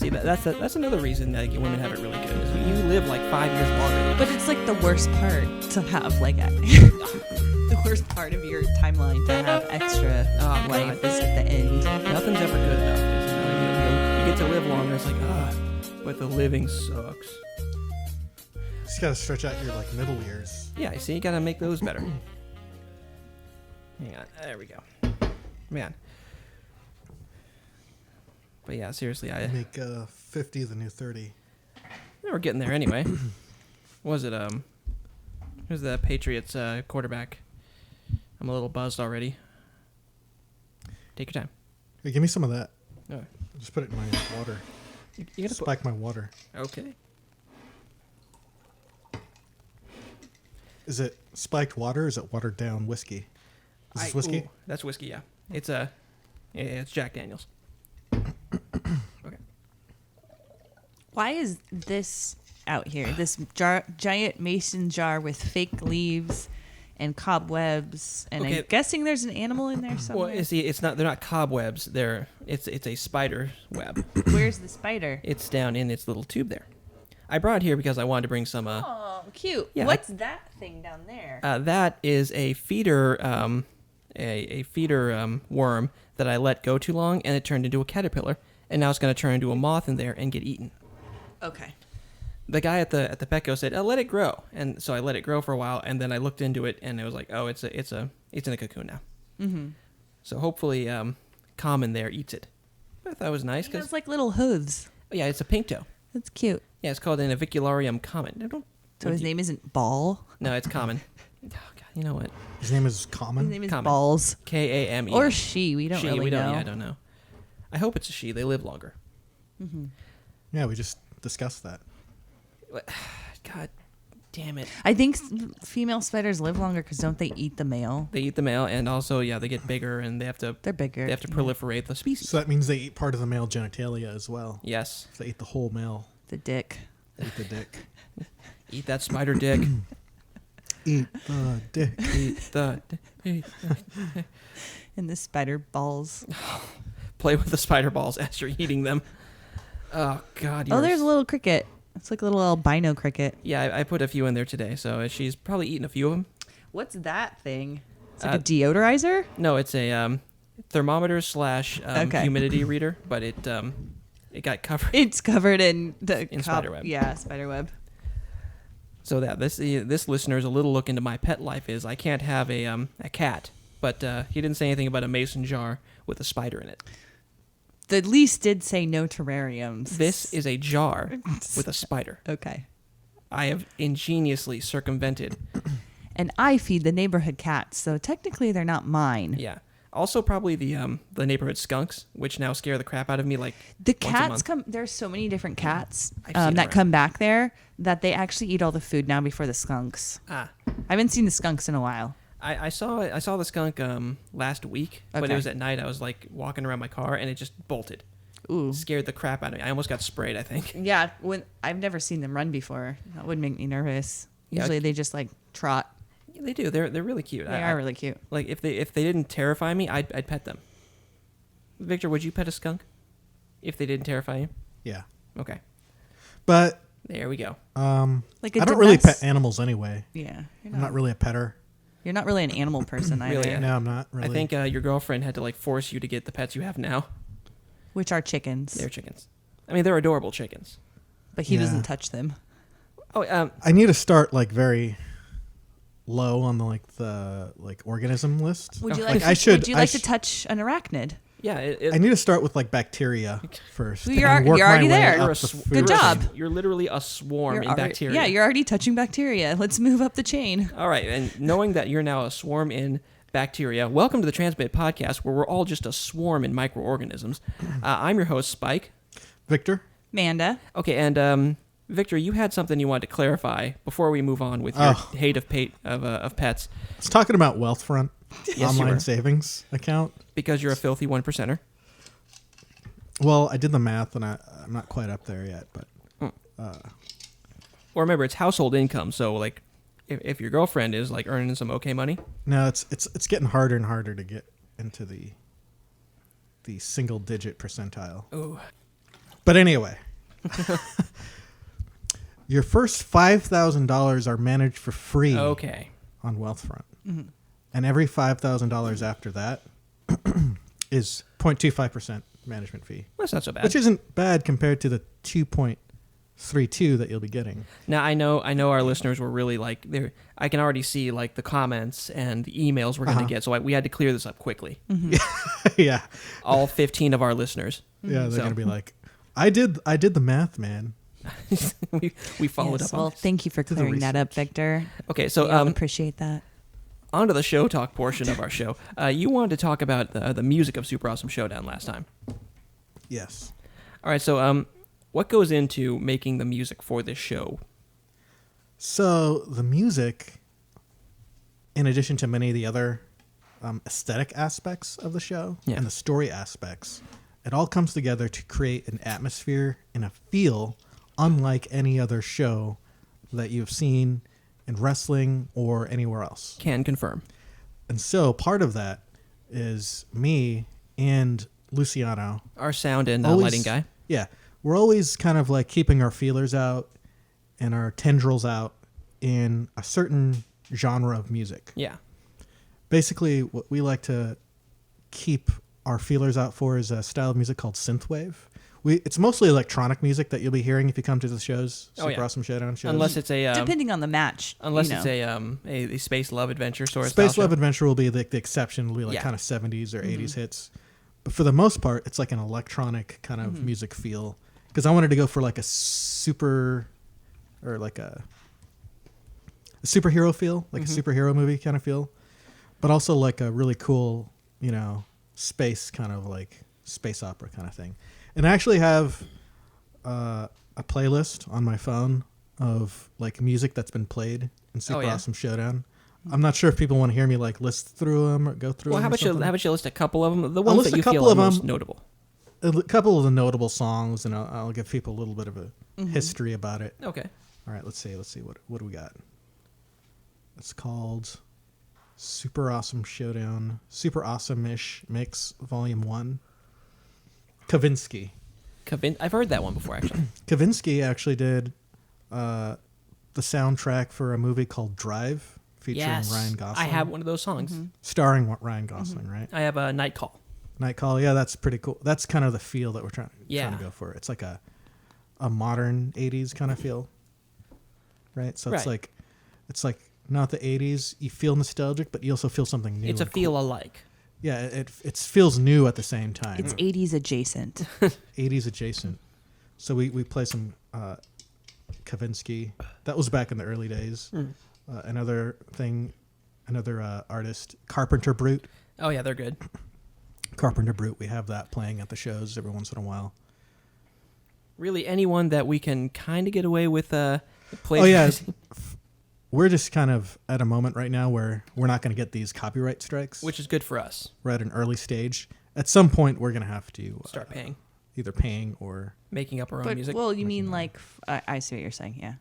See, that's another reason that women have it really good. Is you live like 5 years longer. But it's like the worst part to have like the worst part of your timeline to have extra life is at the end. Nothing's ever good enough. You get to live longer. It's like, but the living sucks. Just gotta stretch out your like middle years. Yeah, see, you gotta make those better. Hang on, there we go. Man. But yeah, seriously, I make 50 the new 30. We're getting there anyway. Was it who's the Patriots quarterback? I'm a little buzzed already. Take your time. Hey, give me some of that. Oh. Just put it in my water. You gotta spike my water. Okay. Is it spiked water or is it watered down whiskey? Is this whiskey? That's whiskey, yeah. It's Jack Daniels. Okay. Why is this out here? This giant mason jar with fake leaves and cobwebs, and I'm guessing there's an animal in there somewhere. Well, see, it's not. They're not cobwebs. It's a spider web. Where's the spider? It's down in its little tube there. I brought it here because I wanted to bring some. Oh, cute. Yeah, What's that thing down there? That is a feeder, worm that I let go too long, and it turned into a caterpillar, and now it's going to turn into a moth in there and get eaten. Okay. The guy at the Petco said, "Let it grow," and so I let it grow for a while, and then I looked into it, and it was like, "Oh, it's in a cocoon now." Mm-hmm. So hopefully, Common there eats it. But I thought it was nice because it's like little hooves. Oh, yeah, it's a pink toe. That's cute. Yeah, it's called an avicularium common. So his name isn't Ball? No, it's Common. Oh God, you know what? His name is Common. His name is Common. Balls. Kame. Or she. We don't really know. Yeah, I don't know. I hope it's a she. They live longer. Mm-hmm. Yeah, we just discussed that. God damn it. I think female spiders live longer because don't they eat the male? They eat the male, and also, yeah, they get bigger, and they're bigger. They have to proliferate the species. So that means they eat part of the male genitalia as well. Yes. So they eat the whole male. The dick. They eat the dick. Eat that spider dick. Eat the dick. Eat the dick. And the spider balls. Play with the spider balls as you're eating them. Oh, God. There's a little cricket. It's like a little albino cricket. Yeah, I put a few in there today, so she's probably eaten a few of them. What's that thing? It's like a deodorizer? No, it's a thermometer / humidity reader, but it got covered. It's covered in spiderweb. Yeah, spiderweb. So that this listener's a little look into my pet life is I can't have a cat, but he didn't say anything about a mason jar with a spider in it. The lease did say no terrariums. This is a jar with a spider. Okay. I have ingeniously circumvented. And I feed the neighborhood cats, so technically they're not mine. Yeah. Also, probably the neighborhood skunks, which now scare the crap out of me. Like the cats come. There's so many different cats that come back there that they actually eat all the food now before the skunks. I haven't seen the skunks in a while. I saw the skunk last week, but it was at night. I was like walking around my car, and it just bolted. Ooh! Scared the crap out of me. I almost got sprayed, I think. Yeah, I've never seen them run before. That would make me nervous. Usually they just like trot. Yeah, they do. They're really cute. They are really cute. Like if they didn't terrify me, I'd pet them. Victor, would you pet a skunk if they didn't terrify you? Yeah. Okay. But there we go. Like I don't really pet animals anyway. Yeah. I'm not really a petter. You're not really an animal person either. Really? No, I'm not really. I think your girlfriend had to like force you to get the pets you have now. Which are chickens. They're chickens. I mean, they're adorable chickens. But he doesn't touch them. Oh, I need to start like very low on the organism list. Would you like to touch an arachnid? Yeah, I need to start with like bacteria first. Well, you're already there. Good job. You're literally a swarm in bacteria. Yeah, you're already touching bacteria. Let's move up the chain. All right, and knowing that you're now a swarm in bacteria, welcome to the Transmit Podcast, where we're all just a swarm in microorganisms. I'm your host, Spike. Victor. Manda. Okay, and Victor, you had something you wanted to clarify before we move on with your hate of pets. I was talking about Wealthfront. Yes, online savings account. Because you're a filthy 1%er? Well, I did the math, and I'm not quite up there yet. But well, remember, it's household income, so like, if your girlfriend is like earning some okay money. No, it's getting harder and harder to get into the single digit percentile. Ooh. But anyway, your first $5,000 are managed for free. Okay. On Wealthfront, and every $5,000 after that is 0.25% management fee. That's not so bad. Which isn't bad compared to the 2.32 that you'll be getting. Now I know our listeners were really like there. I can already see like the comments and the emails we're going to get. So we had to clear this up quickly. Yeah. All 15 of our listeners. Yeah, they're going to be like, I did the math, man. we followed up on this. Thank you for clearing that up, Victor. Okay, so appreciate that. On to the show talk portion of our show. You wanted to talk about the music of Super Awesome Showdown last time. Yes. All right, so what goes into making the music for this show? So the music, in addition to many of the other aesthetic aspects of the show and the story aspects, it all comes together to create an atmosphere and a feel unlike any other show that you've seen in wrestling or anywhere else. Can confirm. And so part of that is me and Luciano. Our sound and always, lighting guy. Yeah. We're always kind of like keeping our feelers out and our tendrils out in a certain genre of music. Yeah. Basically, what we like to keep our feelers out for is a style of music called synthwave. It's mostly electronic music that you'll be hearing if you come to the shows, Super Awesome Showdown shows. Unless it's a depending on the match. Unless it's a space love adventure sort of Space love adventure will be the exception. It'll be like kind of 70s or 80s hits. But for the most part, it's like an electronic kind of music feel. Because I wanted to go for like a super or like a superhero feel, like a superhero movie kind of feel, but also like a really cool, space kind of like space opera kind of thing. And I actually have a playlist on my phone of like music that's been played in Super Awesome Showdown. I'm not sure if people want to hear me like list through them or go through them. How about you list a couple of them? The ones that you feel are most notable. A couple of the notable songs, and I'll give people a little bit of a history about it. Okay. All right, let's see. What do we got? It's called Super Awesome Showdown, Super Awesome-ish Mix, Volume 1. Kavinsky. I've heard that one before, actually. Kavinsky actually did the soundtrack for a movie called Drive, featuring Ryan Gosling. I have one of those songs. Starring Ryan Gosling, right? I have a Night Call. Night Call, yeah, that's pretty cool. That's kind of the feel that we're trying to go for. It's like a modern 80s kind of feel, right? So it's like not the 80s. You feel nostalgic, but you also feel something new. It's a feel alike. Yeah, it feels new at the same time. It's 80s adjacent. 80s adjacent. So we play some Kavinsky. That was back in the early days. Another artist, Carpenter Brute. Oh yeah, they're good. Carpenter Brute, we have that playing at the shows every once in a while. Really, anyone that we can kind of get away with play. Oh yeah, we're just kind of at a moment right now where we're not going to get these copyright strikes, which is good for us. We're at an early stage. At some point, we're going to have to start paying, either paying or making up our own music. Well, you mean like I see what you're saying, yeah.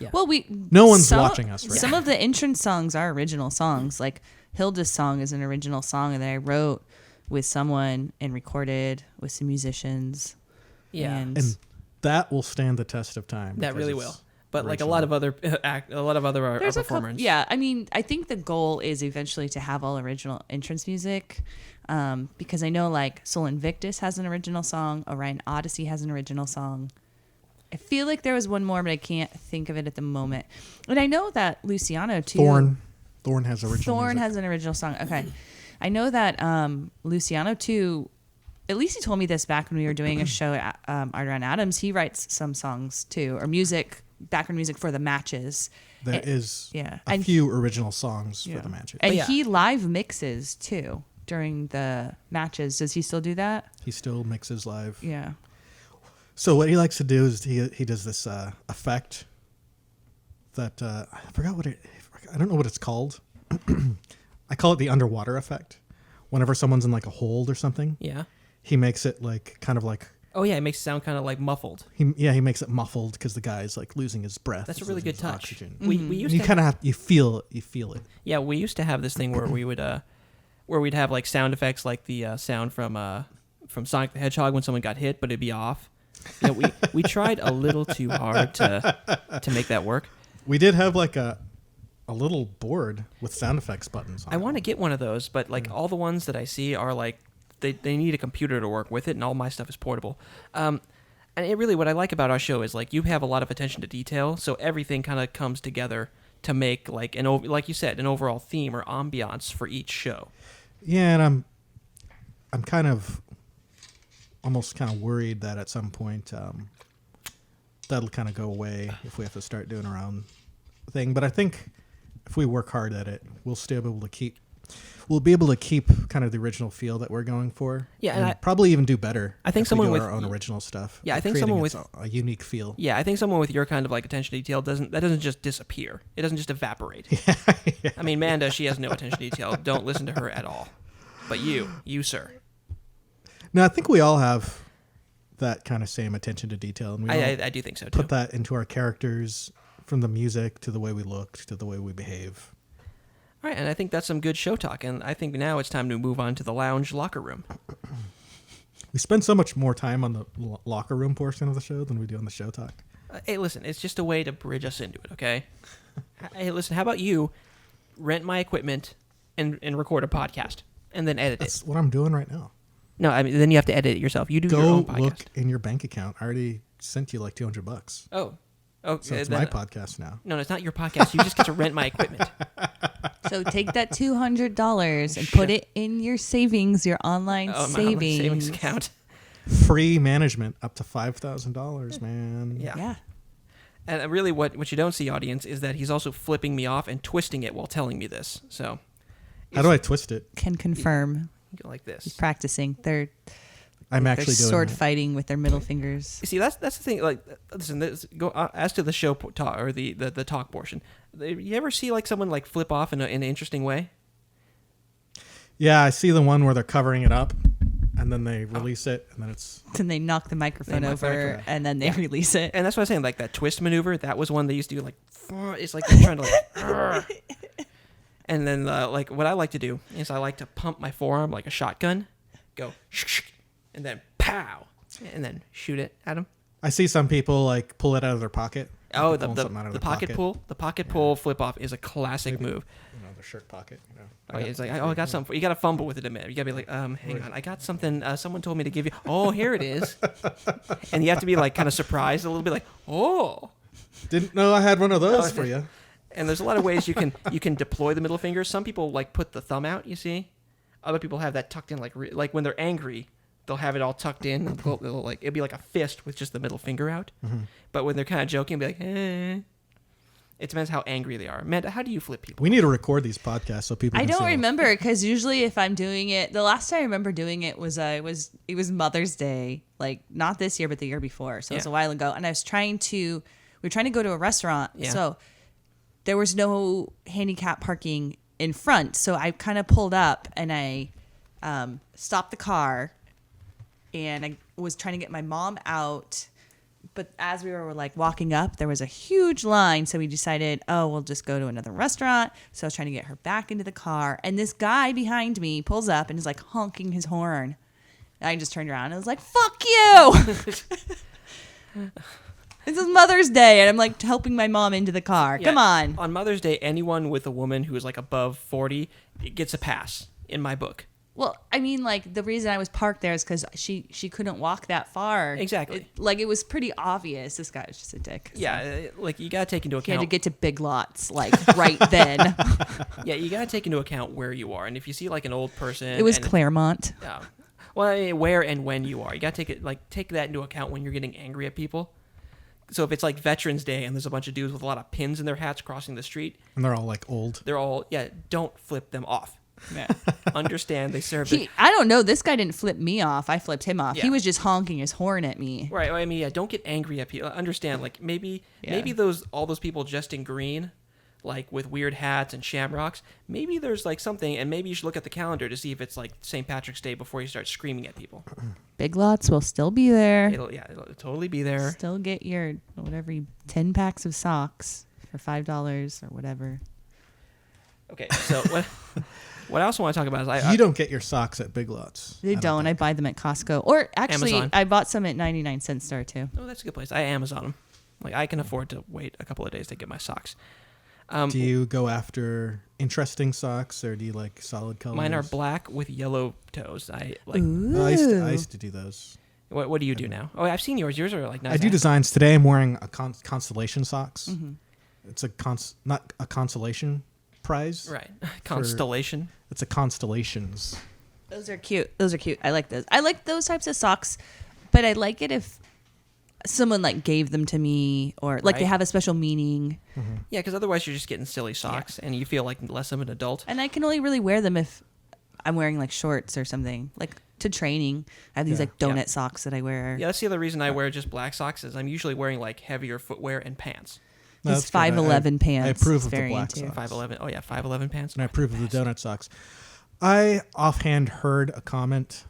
Yeah. Well, no one's watching us right Some now. of the entrance songs are original songs. Like Hilda's song is an original song that I wrote with someone and recorded with some musicians. Yeah. And that will stand the test of time. That really will. But like a lot of other performers. Yeah, I mean, I think the goal is eventually to have all original entrance music, because I know like Sol Invictus has an original song, Orion Odyssey has an original song. I feel like there was one more, but I can't think of it at the moment. And I know that Luciano too. Thorn has original. Thorn has an original song. Okay, I know that Luciano too. At least he told me this back when we were doing a show at Art Around Adams. He writes some songs too, or background music for the matches. There is a few original songs for the matches. And he live mixes too during the matches. Does he still do that? He still mixes live. Yeah. So what he likes to do is he does this effect that I forgot I don't know what it's called. I call it the underwater effect. Whenever someone's in like a hold or something. Yeah. He makes it like kind of like. Oh yeah, it makes it sound kind of like muffled. He makes it muffled because the guy's like losing his breath. That's a really good touch. Oxygen. We used to kind of you feel it. Yeah, we used to have this thing where we would where we'd have like sound effects like the sound from Sonic the Hedgehog when someone got hit, but it'd be off. We tried a little too hard to make that work. We did have like a little board with sound effects buttons on I want to get one of those, but like all the ones that I see are like they need a computer to work with it, and all my stuff is portable. And it really, what I like about our show is like you have a lot of attention to detail, so everything kind of comes together to make like like you said, an overall theme or ambiance for each show. Yeah, and I'm kind of almost kind of worried that at some point that'll kind of go away if we have to start doing our own thing. But I think if we work hard at it, we'll still be able to keep kind of the original feel that we're going for. Yeah, and probably even do better. I think someone with our own original stuff. Yeah, I think someone with a unique feel. Yeah, I think someone with your kind of like attention to detail doesn't just disappear. It doesn't just evaporate. Yeah. I mean, Manda, she has no attention to detail. Don't listen to her at all. But you, sir. No, I think we all have that kind of same attention to detail, and I do think so too. Put that into our characters, from the music to the way we look to the way we behave. All right, and I think that's some good show talk, and I think now it's time to move on to the lounge locker room. We spend so much more time on the locker room portion of the show than we do on the show talk. Hey, listen, it's just a way to bridge us into it, okay? Hey, listen, how about you rent my equipment and record a podcast, and then edit That's what I'm doing right now. No, I mean, then you have to edit it yourself. You do your own podcast. Go look in your bank account. I already sent you like $200. Oh, so it's my podcast now. No, it's not your podcast. You just get to rent my equipment. So take that $200 and put it in your savings, your online savings. My online savings account. Free management up to $5,000, man. Yeah. And really, what you don't see, audience, is that he's also flipping me off and twisting it while telling me this. So, how do I twist it? Can confirm. You go like this. He's practicing. I'm actually doing sword fighting with their middle fingers. You see, that's the thing. Like, listen, as to the show talk or the talk portion. You ever see like someone like flip off in an interesting way? Yeah, I see the one where they're covering it up, and then they release it, and then it's. Then they knock the microphone over, and then they release it. And that's what I'm saying. Like that twist maneuver. That was one they used to do. Like, it's like they're trying to like. And then like what I like to do is I like to pump my forearm like a shotgun, go, and then pow, and then shoot it at them. I see some people like pull it out of their pocket. Oh, the pocket pull. The pocket pull flip off is a classic move. Their shirt pocket. It's like, I got something. You got to fumble with it a minute. You got to be like, hang on, I got something. Someone told me to give you. Oh, here it is. And you have to be like kind of surprised a little bit, like, oh. Didn't know I had one of those for you. And there's a lot of ways you can deploy the middle finger. Some people like put the thumb out. You see, other people have that tucked in, like when they're angry. They'll have it all tucked in. It'll be like a fist with just the middle finger out. Mm-hmm. But when they're kind of joking, it'll be like, eh. It depends how angry they are. Amanda, how do you flip people? We need to record these podcasts so people. I don't remember because usually if I'm doing it, the last time I remember doing it was Mother's Day, like not this year but the year before. So it was a while ago, and we were trying to go to a restaurant. Yeah. So there was no handicap parking in front, so I kind of pulled up and I stopped the car. And I was trying to get my mom out, but as we were like walking up, there was a huge line. So we decided, we'll just go to another restaurant. So I was trying to get her back into the car. And this guy behind me pulls up and is like honking his horn. And I just turned around and was like, fuck you. This is Mother's Day. And I'm like helping my mom into the car. Yeah, come on. On Mother's Day, anyone with a woman who is like above 40 gets a pass in my book. Well, I mean, like, the reason I was parked there is because she couldn't walk that far. Exactly. It was pretty obvious. This guy was just a dick. So. Yeah, like, you got to take into account. You had to get to Big Lots, like, right then. Yeah, you got to take into account where you are. And if you see, like, an old person. It was Claremont. Yeah. Well, I mean, where and when you are. You got to take that into account when you're getting angry at people. So if it's, like, Veterans Day and there's a bunch of dudes with a lot of pins in their hats crossing the street. And they're all, like, old. Don't flip them off. Yeah. Understand they serve. I don't know. This guy didn't flip me off. I flipped him off. Yeah. He was just honking his horn at me. Right. I mean, don't get angry at people. Understand, like maybe all those people dressed in green, like with weird hats and shamrocks. Maybe there's like something, and maybe you should look at the calendar to see if it's like St. Patrick's Day before you start screaming at people. Big Lots will still be there. It'll totally be there. Still get your 10 packs of socks for $5 or whatever. Okay, so what? What I also want to talk about is you don't get your socks at Big Lots. They don't. I buy them at Costco. Or actually, Amazon. I bought some at 99-cent store too. Oh, that's a good place. I Amazon them. Like I can afford to wait a couple of days to get my socks. Do you go after interesting socks or do you like solid colors? Mine are black with yellow toes. I like. I used to do those. What do you do now? Oh, I've seen yours. Yours are like nice. I do designs. Today I'm wearing a constellation socks. Mm-hmm. It's a not a consolation prize. Right. Constellation. It's a constellations. Those are cute. I like those. I like those types of socks, but I like it if someone like gave them to me or like they have a special meaning. Mm-hmm. Yeah, because otherwise you're just getting silly socks and you feel like less of an adult. And I can only really wear them if I'm wearing like shorts or something, like to training. I have these like donut socks that I wear. Yeah, that's the other reason I wear just black socks is I'm usually wearing like heavier footwear and pants. These 5'11" pants. I approve of the black socks. 5'11". Oh yeah, 5'11" pants. And I approve of the donut socks. I offhand heard a comment.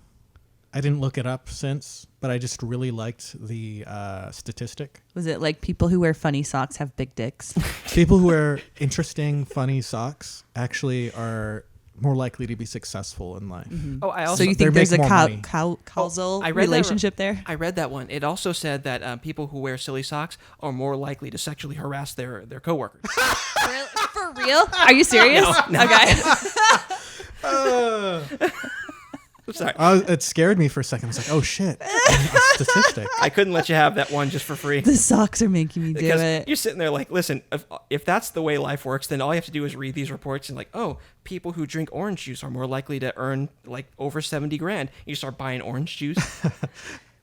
I didn't look it up since, but I just really liked the statistic. Was it like people who wear funny socks have big dicks? People who wear interesting, funny socks actually are more likely to be successful in life. Mm-hmm. Oh, I also so you think there's a causal relationship there? I read that one. It also said that people who wear silly socks are more likely to sexually harass their coworkers. For real? Are you serious? No. Okay. I'm sorry. It scared me for a second. I was like, oh, shit. A statistic. I couldn't let you have that one just for free. The socks are making me do it. You're sitting there like, listen, if that's the way life works, then all you have to do is read these reports and like, oh, people who drink orange juice are more likely to earn like over $70,000. You start buying orange juice.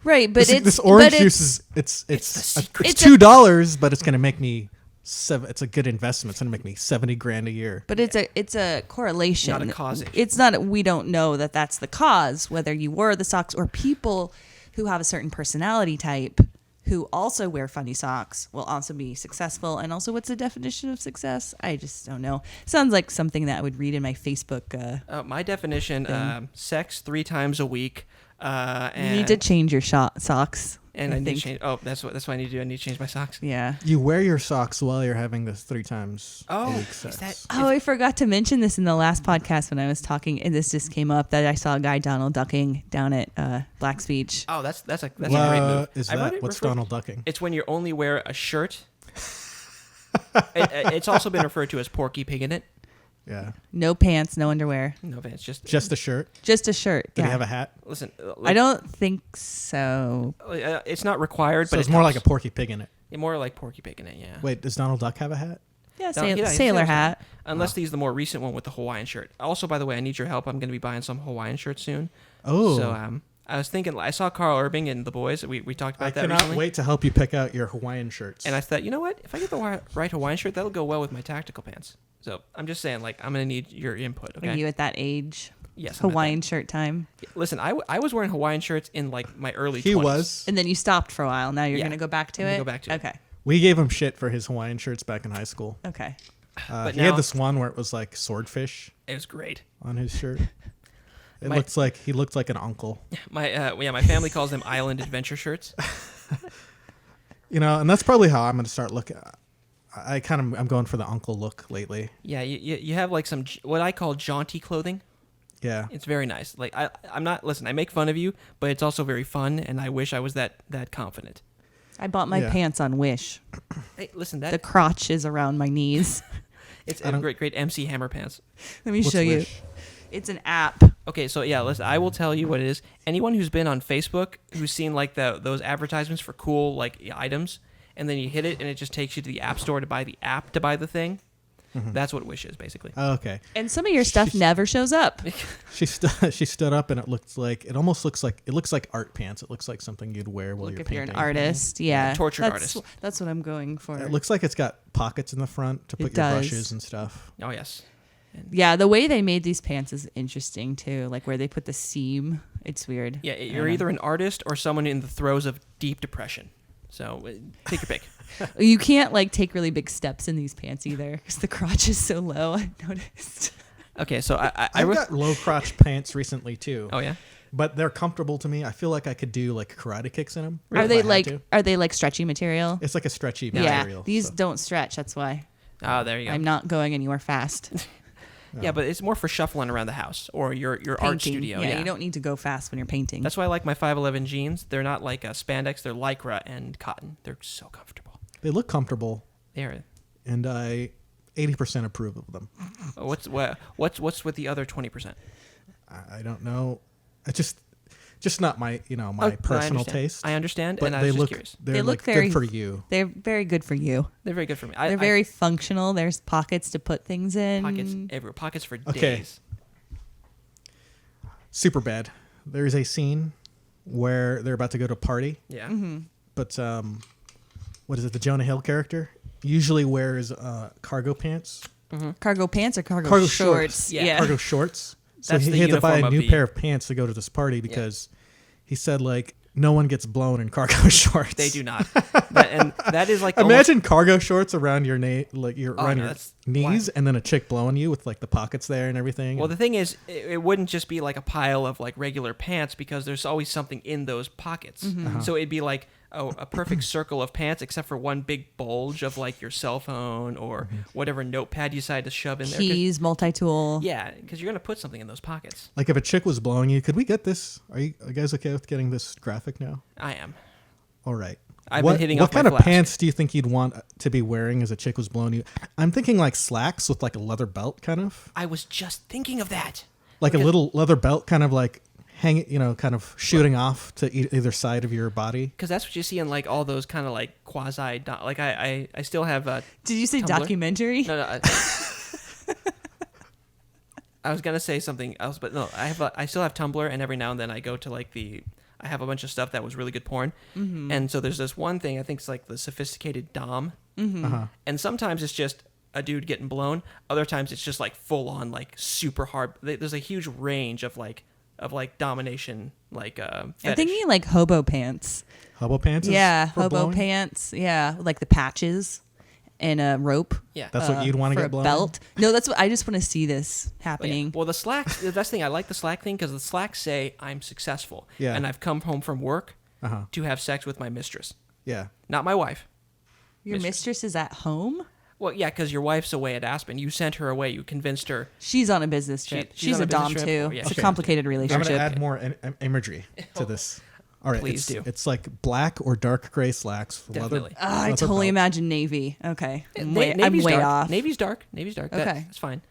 Right, but this orange juice is it's $2, but it's going to make me it's a good investment. It's going to make me $70,000 a year. But it's a correlation. Not a causation. It's not. We don't know that that's the cause. Whether you wear the socks or people who have a certain personality type who also wear funny socks will also be successful. And also, what's the definition of success? I just don't know. Sounds like something that I would read in my Facebook. My definition: sex 3 times a week. And you need to change your socks. And I need to change. Oh, that's what I need to do. I need to change my socks. Yeah. You wear your socks while you're having this 3 times a week sex. I forgot to mention this in the last podcast when I was talking, and this just came up that I saw a guy Donald ducking down at Black's Beach. Oh, that's a great move. Is that? What's Donald ducking? It's when you only wear a shirt. It's also been referred to as Porky Pigging it. Yeah. No pants, no underwear. No pants, just a shirt. Just a shirt. Did he have a hat? Listen, I don't think so. It's not required, so but it's more like a Porky Pig in it. More like Porky Pig in it. Yeah. Wait, does Donald Duck have a hat? Yeah, sailor hat. Unless he's the more recent one with the Hawaiian shirt. Also, by the way, I need your help. I'm going to be buying some Hawaiian shirts soon. Oh. So I was thinking, I saw Carl Urban and The Boys. We talked about that recently. I cannot wait to help you pick out your Hawaiian shirts. And I thought, you know what? If I get the right Hawaiian shirt, that'll go well with my tactical pants. So I'm just saying, like, I'm going to need your input, okay? Are you at that age? Yes. Hawaiian shirt time? Listen, I was wearing Hawaiian shirts in, like, my early 20s. He was. And then you stopped for a while. Now you're going to go back to it? Go back to it. Okay. We gave him shit for his Hawaiian shirts back in high school. Okay. He had this one where it was like swordfish. It was great. On his shirt. He looked like an uncle. My family calls them island adventure shirts. And that's probably how I'm going to start looking. I'm going for the uncle look lately. Yeah, you have like some what I call jaunty clothing. Yeah, it's very nice. Like I'm not. Listen, I make fun of you, but it's also very fun, and I wish I was that confident. I bought my pants on Wish. Hey, listen, the crotch is around my knees. It's a great MC Hammer pants. Let me show you. It's an app. Okay, so yeah, listen, I will tell you what it is. Anyone who's been on Facebook, who's seen like those advertisements for cool like items, and then you hit it and it just takes you to the app store to buy the app to buy the thing. Mm-hmm. That's what Wish is basically. Oh, okay. And some of your stuff never shows up. She stood up and it looks like art pants. It looks like something you'd wear while you're painting. If you're an artist, yeah. Tortured artist. That's what I'm going for. It looks like it's got pockets in the front to put your brushes and stuff. Oh yes. Yeah, the way they made these pants is interesting too. Like where they put the seam, it's weird. Yeah, you're either an artist or someone in the throes of deep depression. So take your pick. You can't like take really big steps in these pants either because the crotch is so low. I noticed. Okay, so I've got low crotch pants recently too. Oh yeah, but they're comfortable to me. I feel like I could do like karate kicks in them. Are they like stretchy material? It's like a stretchy material. Yeah, these don't stretch. That's why. Oh, there you go. I'm not going anywhere fast. Yeah, but it's more for shuffling around the house or your art studio. Yeah, you don't need to go fast when you're painting. That's why I like my 511 jeans. They're not like spandex. They're Lycra and cotton. They're so comfortable. They look comfortable. They are. And I 80% approve of them. What's with the other 20%? I don't know. I just not my personal taste. I understand, but and I was just curious. They look very good for you. They're very good for you. They're very good for me. They're very functional. There's pockets to put things in. Pockets everywhere. Pockets for days. Superbad. There's a scene where they're about to go to a party. Yeah. Mm-hmm. But what is it? The Jonah Hill character usually wears cargo pants. Mm-hmm. Cargo pants or cargo shorts? Yeah. Cargo shorts. So That's he had to buy a new pair of pants to go to this party because he said like no one gets blown in cargo shorts. They do not. That is like imagine cargo shorts around your around your knees, why? and then a chick blowing you with like the pockets there and everything. Well, the thing is, it wouldn't just be like a pile of like regular pants because there's always something in those pockets. Mm-hmm. So it'd be like a perfect circle of pants except for one big bulge of like your cell phone or whatever notepad you decide to shove in there. Keys, multi-tool. Yeah, because you're going to put something in those pockets. Like if a chick was blowing you, could we get this? Are you guys okay with getting this graphic now? I am. All right. I've been hitting what off my kind of flask. pants do you think you'd want to be wearing as a chick was blowing you? I'm thinking like slacks with like a leather belt kind of. I was just thinking of that. Like a little leather belt kind of like hanging, kind of shooting off to either side of your body. Because that's what you see in like all those kind of like quasi, like I still have. Did you say Tumblr. Documentary? No. I was gonna say something else, but no. I still have Tumblr, and every now and then I go to like I have a bunch of stuff that was really good porn, and so there's this one thing I think it's like the sophisticated dom, and sometimes it's just a dude getting blown. Other times it's just like full on like super hard. There's a huge range of like domination like I'm fetish. thinking like hobo pants. Hobo pants? Yeah, for hobo blowing? pants. Yeah, like the patches and a rope. Yeah, That's what you'd want to for get a blown? belt. No, that's what I just want to see this But yeah. happening. Well, the Slack, the best thing, I like the Slack thing because the Slacks say I'm successful. Yeah. And I've come home from work Uh-huh. to have sex with my mistress. Yeah. Not my wife. Your mistress is at home? Well, yeah, because your wife's away at Aspen. You sent her away. You convinced her. She's on a business trip. she's She's on a a business dom trip? too. Oh, yeah, It's okay. a complicated I'm relationship. going to add more imagery to this. All right. Please do. It's like black or dark gray slacks. Definitely. I leather totally belt. imagine navy. Okay. I'm Navy's way dark. off. Navy's dark. Navy's dark. Okay. That's fine.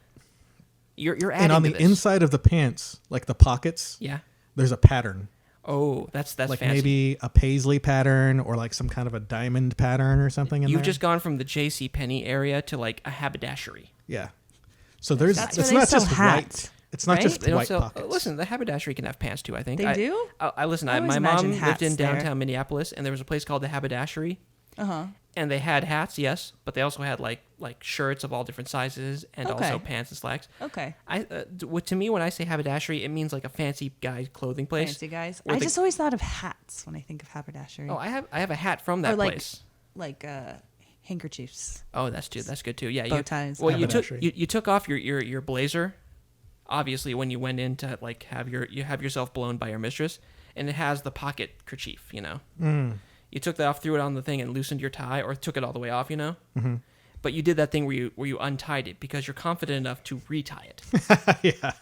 You're adding And on to the this. inside of the pants, like the pockets, Yeah. there's a pattern. Oh, that's Like fancy. maybe a paisley pattern or like some kind of a diamond pattern or something in You've there. just gone from the J.C. Penney area to like a haberdashery. Yeah. So there's That's it's where they not sell just hats, white. It's not right? just They don't white sell. pockets. Listen, the haberdashery can have pants too. I think They do? I listen. I always My mom imagine lived hats in there. downtown Minneapolis, and there was a place called the Haberdashery, Uh-huh. and they had hats, yes, but they also had like shirts of all different sizes and Okay. also pants and slacks. Okay. To me, when I say haberdashery, it means like a fancy guy clothing place. Fancy guys. Where I the- just always thought of hats when I think of haberdashery. Oh, I have a hat from that or like, place. Like handkerchiefs. Oh, that's good too. Yeah, Bow ties. Well, you took Haberdashery. off your blazer, obviously when you went in to like have yourself blown by your mistress, and it has the pocket kerchief. You took that off, threw it on the thing, and loosened your tie, or took it all the way off. Mm-hmm. But you did that thing where you untied it because you're confident enough to retie it. Yeah.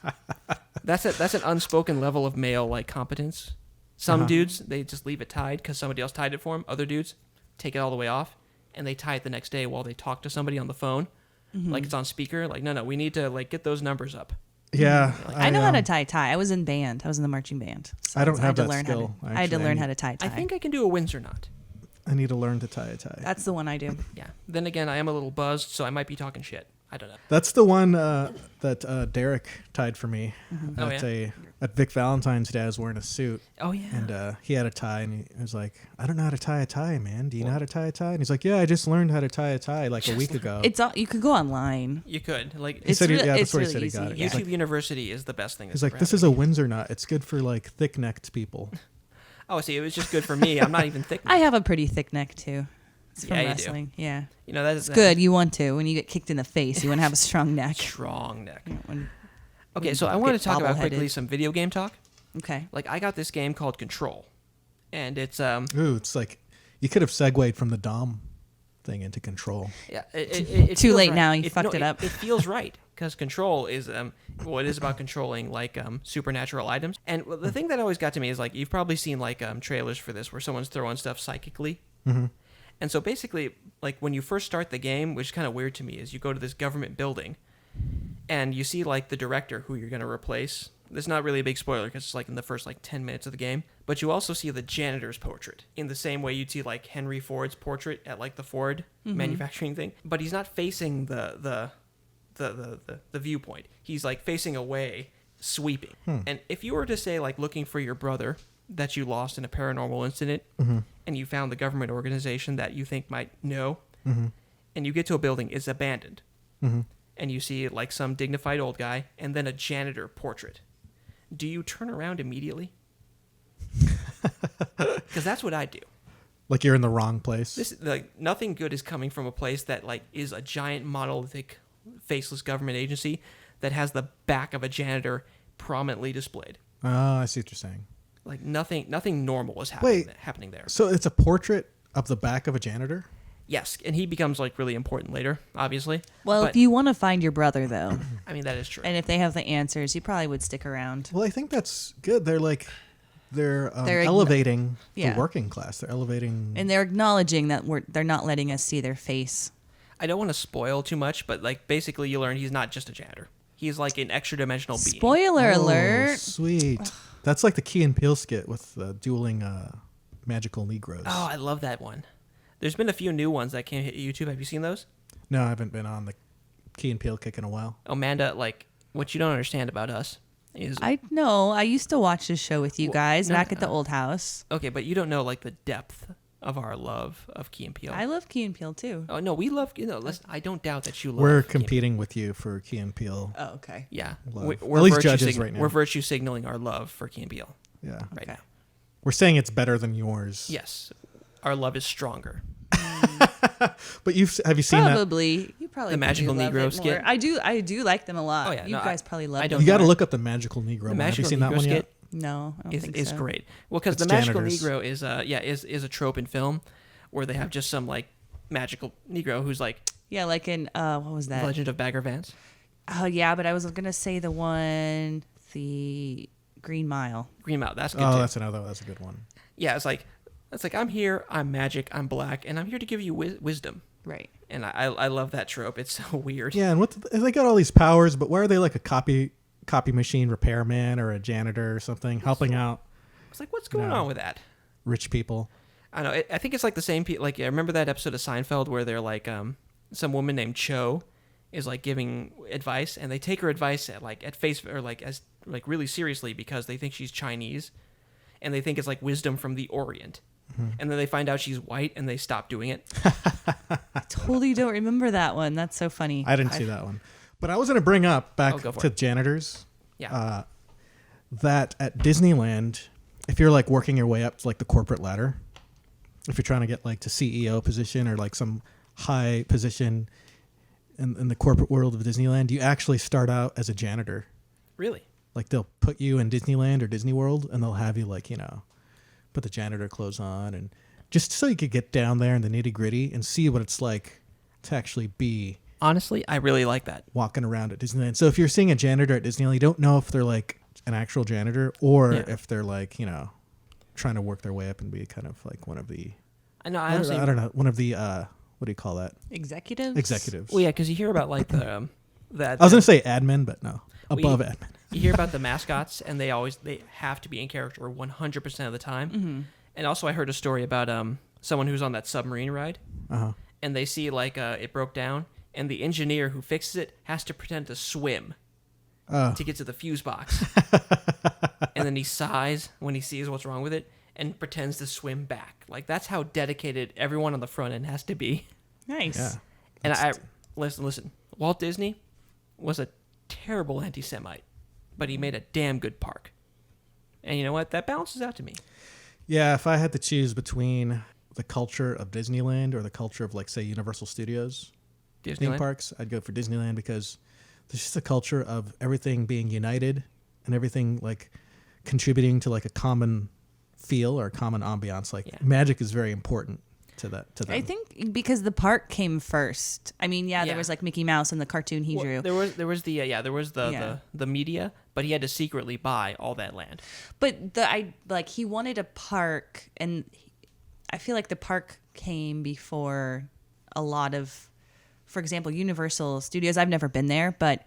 That's an unspoken level of male like competence. Some dudes, they just leave it tied because somebody else tied it for them. Other dudes take it all the way off and they tie it the next day while they talk to somebody on the phone, like it's on speaker. Like no, we need to like get those numbers up. Yeah. I know how to tie a tie. I was in band. I was in the marching band. So I don't I have had to that learn skill, How to, I had to actually. learn how to tie a tie. I think I can do a Windsor knot. I need to learn to tie a tie. That's the one I do. Yeah. Then again, I am a little buzzed, so I might be talking shit. I don't know. That's the one that Derek tied for me Oh, at Vic Valentine's Day. I was wearing a suit, Oh yeah. and he had a tie, and he was like, "I don't know how to tie a tie, man. Do you know how to tie a tie?" And he's like, "Yeah, I just learned how to tie a tie like a week ago." It's all, you could go online. You could like He said, It's yeah, re- that's it's where he really said he easy, got it. yeah. He's YouTube like, University is the best thing. he's like, "This is a Windsor knot. It's good for like thick-necked people." Oh, see, it was just good for me. I'm not even thick. I have a pretty thick neck too. It's from Yeah, you do. wrestling. Yeah. That's It's good. You want to. When you get kicked in the face, you want to have a strong neck. Strong neck. You know, when- Okay, when so I you want get to talk about bobbleheaded. quickly some video game talk. Okay. Like I got this game called Control, and it's Ooh, it's like you could have segued from the Dom thing into Control. Yeah, it Too feels late right. now. You fucked it up. It feels right because Control is it is about controlling like supernatural items. And the thing that always got to me is like you've probably seen like trailers for this where someone's throwing stuff psychically. Mm-hmm. And so basically, like when you first start the game, which is kind of weird to me, is you go to this government building, and you see like the director who you're going to replace. This is not really a big spoiler because it's like in the first like 10 minutes of the game. But you also see the janitor's portrait in the same way you'd see like Henry Ford's portrait at like the Ford manufacturing thing. But he's not facing the viewpoint. He's like facing away, sweeping. And if you were to say like looking for your brother that you lost in a paranormal incident, and you found the government organization that you think might know, and you get to a building, it's abandoned, and you see like some dignified old guy and then a janitor portrait, do you turn around immediately? Because that's what I do. Like you're in the wrong place. This like nothing good is coming from a place that like is a giant monolithic, faceless government agency that has the back of a janitor prominently displayed. Oh, I see what you're saying. Like nothing normal is happening there. So it's a portrait of the back of a janitor? Yes, and he becomes like really important later, obviously. Well, but, if you want to find your brother, though, I mean that is true. and if they have the answers, you probably would stick around. Well, I think that's good. They're elevating the working class. They're elevating, and they're acknowledging that they're not letting us see their face. I don't want to spoil too much, but like basically you learn he's not just a janitor. He's like an extra dimensional being. Spoiler alert! Sweet. That's like the Key and Peele skit with the dueling magical Negroes. Oh, I love that one. There's been a few new ones that came hit YouTube. Have you seen those? No, I haven't been on the Key and Peele kick in a while. Amanda, like what you don't understand about us is I know. I used to watch this show with you guys back at the old house. okay, but you don't know like the depth of our love of Key and Peele. I love Key and Peele too. Oh no, we love. Listen, I don't doubt that you love. We're Key competing with you for Key and Peele. Oh, okay. Yeah, Love. we're At least virtue judges right now. We're virtue signaling our love for Key and Peele Yeah. right now. We're saying it's better than yours. Yes, our love is stronger. But have you seen Probably. You probably The Magical love Negro it skit? more. I do like them a lot. Oh, yeah, You no, guys probably love I them. don't that? You got to more. look up the Magical Negro The one. Have you Magical seen that Negro one yet? skit No, I don't think is so. great. Well, because It's the Magical janitors. Negro is a trope in film where they have just some like magical Negro who's like Yeah, like in what was that? Legend of Bagger Vance. Oh yeah, but I was gonna say the Green Mile. Green Mile. That's good Oh, too. that's a good one. Yeah, it's like I'm here, I'm magic, I'm black, and I'm here to give you wisdom. Right. And I love that trope. It's so weird. Yeah, and they got all these powers, but why are they like a copy machine repairman or a janitor or something helping out It's like, what's going on with that? rich people? I don't know. I think it's like the same people. Like, I remember that episode of Seinfeld where they're like, some woman named Cho is like giving advice, and they take her advice at face or like as like really seriously because they think she's Chinese, and they think it's like wisdom from the Orient. And then they find out she's white, and they stop doing it. I totally don't remember that one. That's so funny. I didn't see that one. But I was going to bring up back go for to it. janitors. Yeah. That at Disneyland, if you're like working your way up to like the corporate ladder, if you're trying to get like to CEO position or like some high position in the corporate world of Disneyland, you actually start out as a janitor. Really? Like they'll put you in Disneyland or Disney World, and they'll have you like, put the janitor clothes on, and just so you could get down there in the nitty gritty and see what it's like to actually be Honestly, I really like that. walking around at Disneyland. So if you're seeing a janitor at Disneyland, you don't know if they're like an actual janitor or if they're like, trying to work their way up and be kind of like one of the, I know. I don't know, one of the, what do you call that? Executives. Well, yeah, because you hear about like the that. I was going to say admin, but no, above Well, admin. You hear about the mascots, and they have to be in character 100% of the time. Mm-hmm. And also, I heard a story about someone who's on that submarine ride, Uh-huh. and they see like it broke down, and the engineer who fixes it has to pretend to swim to get to the fuse box, and then he sighs when he sees what's wrong with it and pretends to swim back. Like that's how dedicated everyone on the front end has to be. Nice. Yeah. And I listen. Walt Disney was a terrible anti-Semite, but he made a damn good park. And you know what? That balances out to me. Yeah, if I had to choose between the culture of Disneyland or the culture of, like, say, Universal Studios theme Disneyland? parks, I'd go for Disneyland because there's just a culture of everything being united and everything, like, contributing to, like, a common feel or a common ambiance. Like, magic is very important. to them. I think because the park came first. I mean, there was like Mickey Mouse and the cartoon he drew. There was the media, but he had to secretly buy all that land. But he wanted a park, and I feel like the park came before a lot of, for example, Universal Studios. I've never been there, but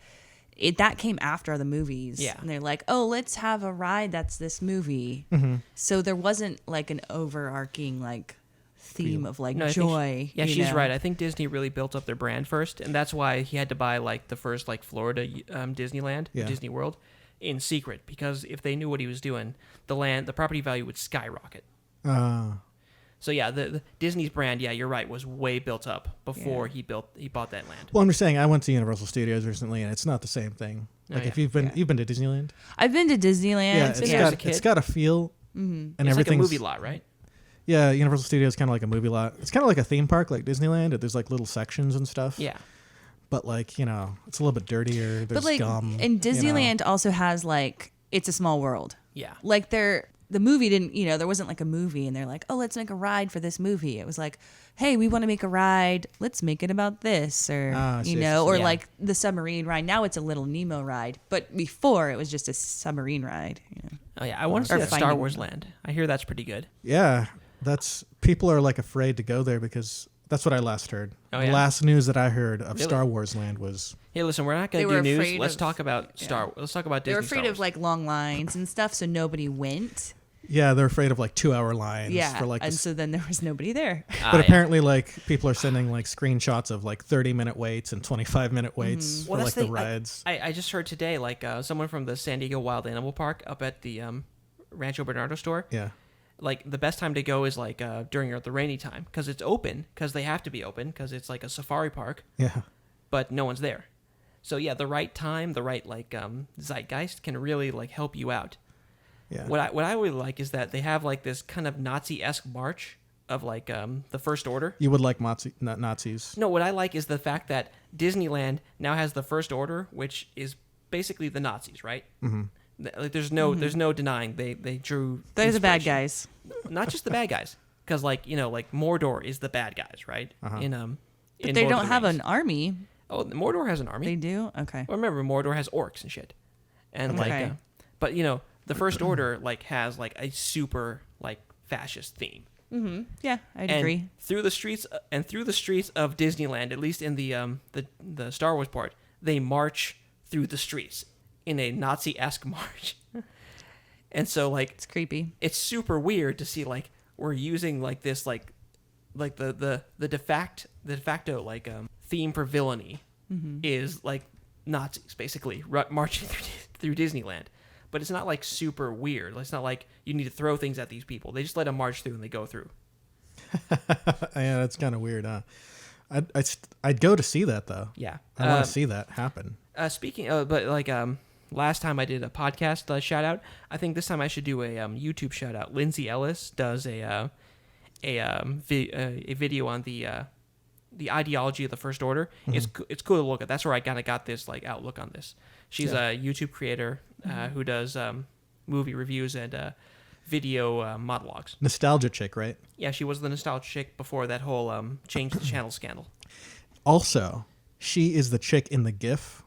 that came after the movies. Yeah. And they're like, oh, let's have a ride that's this movie. Mm-hmm. So there wasn't like an overarching like theme of like joy. She's right. I think Disney really built up their brand first, and that's why he had to buy like the first like Florida Disneyland, Disney World, in secret, because if they knew what he was doing, the property value would skyrocket. So yeah, the Disney's brand, you're right, was way built up before he bought that land. Well, I'm just saying, I went to Universal Studios recently, and it's not the same thing. Like if you've been to Disneyland. I've been to Disneyland. Yeah, it's got a feel, and it's everything's like a movie lot, right? Yeah, Universal Studios is kind of like a movie lot. It's kind of like a theme park, like Disneyland. There's like little sections and stuff. Yeah. But like, it's a little bit dirtier. There's gum. And Disneyland also has like It's a Small World. Yeah. Like the movie didn't, there wasn't like a movie and they're like, oh, let's make a ride for this movie. It was like, hey, we want to make a ride. Let's make it about this, or like the submarine ride. Now it's a Little Nemo ride, but before it was just a submarine ride. Oh yeah, I want to see that Star Wars land. I hear that's pretty good. Yeah, people are like afraid to go there because that's what I last heard. Oh, yeah? The last news that I heard of Star Wars land was. Hey, listen, we're not going to do news. Let's talk about Let's talk about Disney. They were afraid of like long lines and stuff, so nobody went. Yeah, they're afraid of like 2-hour lines. Yeah, for like so then there was nobody there. But apparently, like people are sending like screenshots of like 30-minute waits and 25-minute waits for like the rides. I just heard today like someone from the San Diego Wild Animal Park up at the Rancho Bernardo store. Yeah. Like the best time to go is like during the rainy time because it's open, because they have to be open because it's like a safari park. Yeah. But no one's there. So yeah, the right time, the right like zeitgeist can really like help you out. Yeah. What I really like is that they have like this kind of Nazi-esque march of like the First Order. You would like Nazis? No, what I like is the fact that Disneyland now has the First Order, which is basically the Nazis, right? Mm-hmm. Like there's no denying they drew. They're the bad guys. Not just the bad guys, because like Mordor is the bad guys, right? Uh-huh. But they don't have an army. Oh, Mordor has an army. They do? Okay. Well, remember Mordor has orcs and shit, and but the First Order like has like a super like fascist theme. Mm-hmm. Yeah, I'd agree. Through the streets of Disneyland, at least in the Star Wars part, they march through the streets in a Nazi-esque march. And so like it's creepy. It's super weird to see like we're using like this like the de facto like theme for villainy is like Nazis basically marching through Disneyland. But it's not like super weird. It's not like you need to throw things at these people. They just let them march through and they go through. Yeah, that's kind of weird, huh? I'd go to see that though. Yeah, I want to see that happen. Speaking of, but like last time I did a podcast shout out. I think this time I should do a YouTube shout out. Lindsay Ellis does a video on the ideology of the First Order. Mm-hmm. It's cool to look at. That's where I kind of got this like outlook on this. She's a YouTube creator who does movie reviews and video monologues. Nostalgia chick, right? Yeah, she was the nostalgia chick before that whole change the channel scandal. Also, she is the chick in the GIF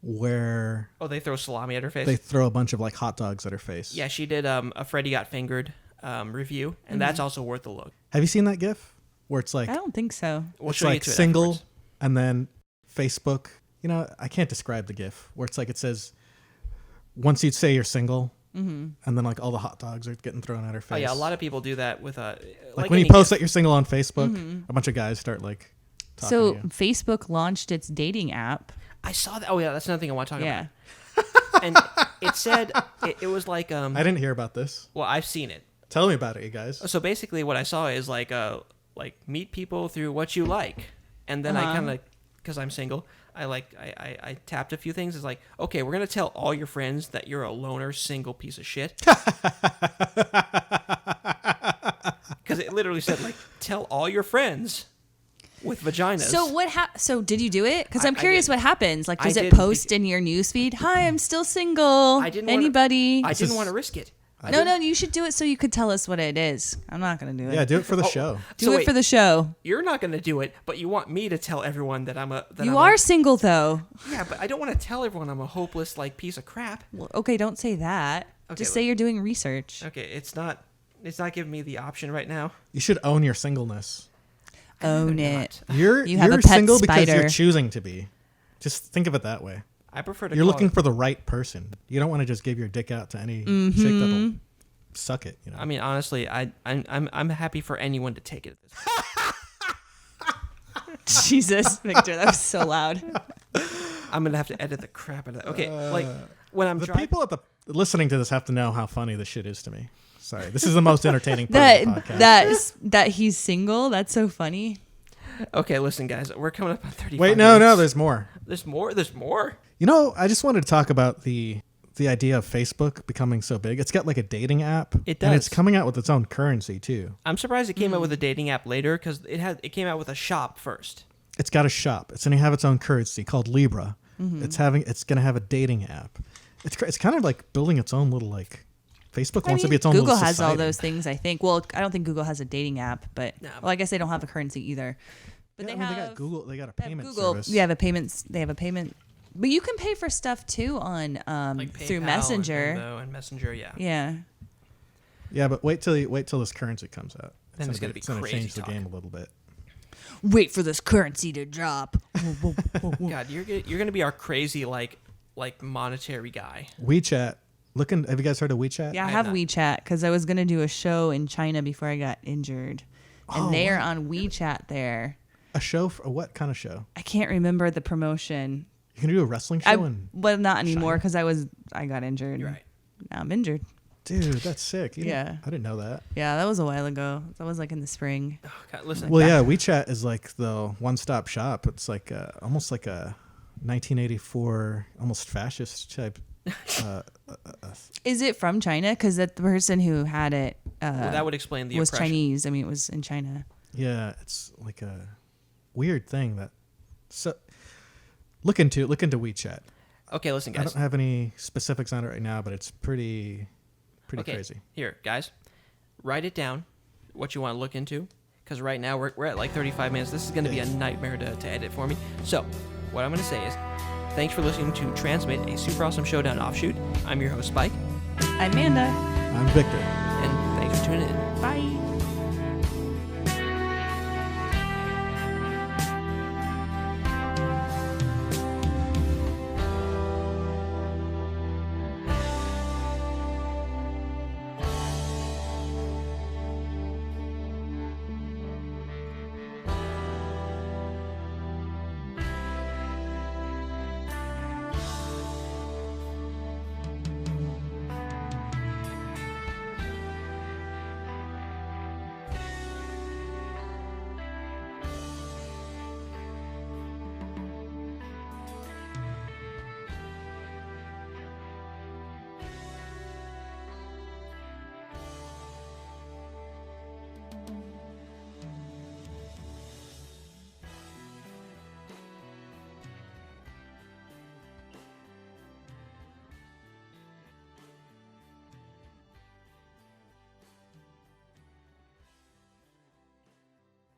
where they throw salami at her face. They throw a bunch of like hot dogs at her face. Yeah, she did a Freddy Got Fingered review, and that's also worth a look. Have you seen that GIF where it's like? I don't think so. We'll it's show like you to it single, afterwards. and then Facebook. I can't describe the GIF where it's like it says, once you say you're single, and then like all the hot dogs are getting thrown at her face. Oh yeah, a lot of people do that with like when you post that you're single on Facebook, a bunch of guys start like. So Facebook launched its dating app. I saw that. Oh yeah, that's another thing I want to talk about. And it said it was like I didn't hear about this. Well, I've seen it. Tell me about it, you guys. So basically, what I saw is like meet people through what you like, and then I kind of, because I'm single, I tapped a few things. It's like, okay, we're gonna tell all your friends that you're a loner, single piece of shit. Because it literally said like, tell all your friends with vaginas. So so did you do it? Because I'm curious what happens. Like, does it did. post in your newsfeed? Hi, I'm still single. I didn't Anybody? I didn't want to risk it. No, you should do it so you could tell us what it is. I'm not going to do it. Yeah, do it for the show. Do it for the show. You're not going to do it, but you want me to tell everyone that You are single, though. Yeah, but I don't want to tell everyone I'm a hopeless, piece of crap. Well, okay, don't say that. Okay, Just say you're doing research. Okay, it's not giving me the option right now. You should own your singleness. Own it. You're have a pet single spider. because you're choosing to be. Just think of it that way. I prefer to. You're looking for the right person. You don't want to just give your dick out to any chick that'll suck it. I mean, honestly, I'm happy for anyone to take it. Jesus, Victor, that was so loud. I'm gonna have to edit the crap out of that. Okay, when I'm people listening to this have to know how funny this shit is to me. Sorry, this is the most entertaining part of the podcast. That he's single. That's so funny. Okay, listen, guys, we're coming up on 35 Wait, minutes. no, there's more. There's more. I just wanted to talk about the idea of Facebook becoming so big. It's got like a dating app. It does. And it's coming out with its own currency too. I'm surprised it came out with a dating app later because it came out with a shop first. It's got a shop. It's going to have its own currency called Libra. Mm-hmm. It's going to have a dating app. It's kind of like building its own little Facebook wants to be its own Google little has society. all those things, I think. Well, I don't think Google has a dating app, but I guess they don't have a currency either. But they got Google. They got a payment Google, service. Yeah, they have a payment. But you can pay for stuff too on through Messenger. And Messenger, yeah. Yeah. Yeah, but wait till this currency comes out. Then it's going to be crazy. It's going to change the game a little bit. Wait for this currency to drop. God, you're going to be our crazy like monetary guy. WeChat. Have you guys heard of WeChat? Yeah, I have WeChat because I was going to do a show in China before I got injured. And they're on WeChat there. A show? What kind of show? I can't remember the promotion. You can do a wrestling show well, not anymore because I got injured. You're right. Now I'm injured. Dude, that's sick. Yeah. I didn't know that. Yeah, that was a while ago. That was in the spring. Oh, God, listen. Well, yeah, WeChat is like the one-stop shop. It's like almost like a 1984, almost fascist type. Is it from China? Because the person who had it that would explain the was oppression. Chinese. I mean, it was in China. Yeah, it's like a weird thing that. So look into WeChat. Okay, listen, guys. I don't have any specifics on it right now, but it's pretty crazy. Here, guys, write it down. What you want to look into, because right now we're at like 35 minutes. This is going to be a nightmare to edit for me. So, what I'm going to say is, thanks for listening to Transmit, a Super Awesome Showdown offshoot. I'm your host, Spike. I'm Amanda. I'm Victor. And thanks for tuning in. Bye.